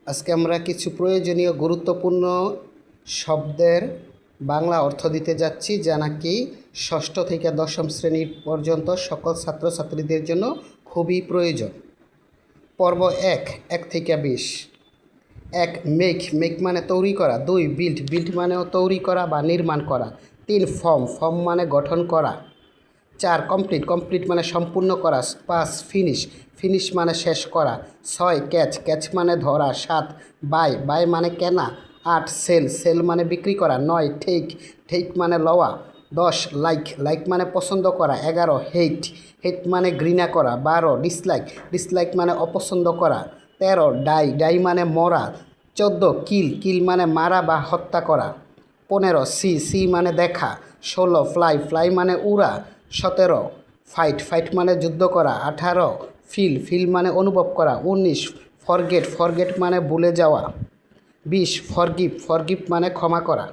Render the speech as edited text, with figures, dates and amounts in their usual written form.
আজকে আমরা কিছু প্রয়োজনীয় গুরুত্বপূর্ণ শব্দের বাংলা অর্থ দিতে যাচ্ছি, যা নাকি ষষ্ঠ থেকে দশম শ্রেণী পর্যন্ত সকল ছাত্রছাত্রীদের জন্য খুবই প্রয়োজন। পর্ব ১ থেকে ২০। ১ মেক, মেক মানে তৈরি করা। ২ বিল্ড, বিল্ড মানেও তৈরি করা বা নির্মাণ করা। ৩ ফর্ম, ফর্ম মানে গঠন করা। ৪ কমপ্লিট, কমপ্লিট মানে সম্পূর্ণ করা। ৫ ফিনিশ, ফিনিশ মানে শেষ করা। ৬ ক্যাচ, ক্যাচ মানে ধরা। ৭ বাই, বাই মানে কেনা। ৮ সেল, সেল মানে বিক্রি করা। ৯ টেক, টেক মানে লওয়া। ১০ লাইক, লাইক মানে পছন্দ করা। ১১ হেট, হেট মানে ঘৃণা করা। ১২ ডিসলাইক, ডিসলাইক মানে অপছন্দ করা। ১৩ ডাই, ডাই মানে মরা। ১৪ কিল, কিল মানে মারা বা হত্যা করা। ১৫ সি, সি মানে দেখা। ১৬ ফ্লাই, ফ্লাই মানে উড়া। ১৭ ফাইট, ফাইট মানে যুদ্ধ করা। ১৮ ফিল, ফিল মানে অনুভব করা। ১৯ ফরগেট, ফরগেট মানে ভুলে যাওয়া। ২০ ফরগিভ, ফরগিভ মানে ক্ষমা করা।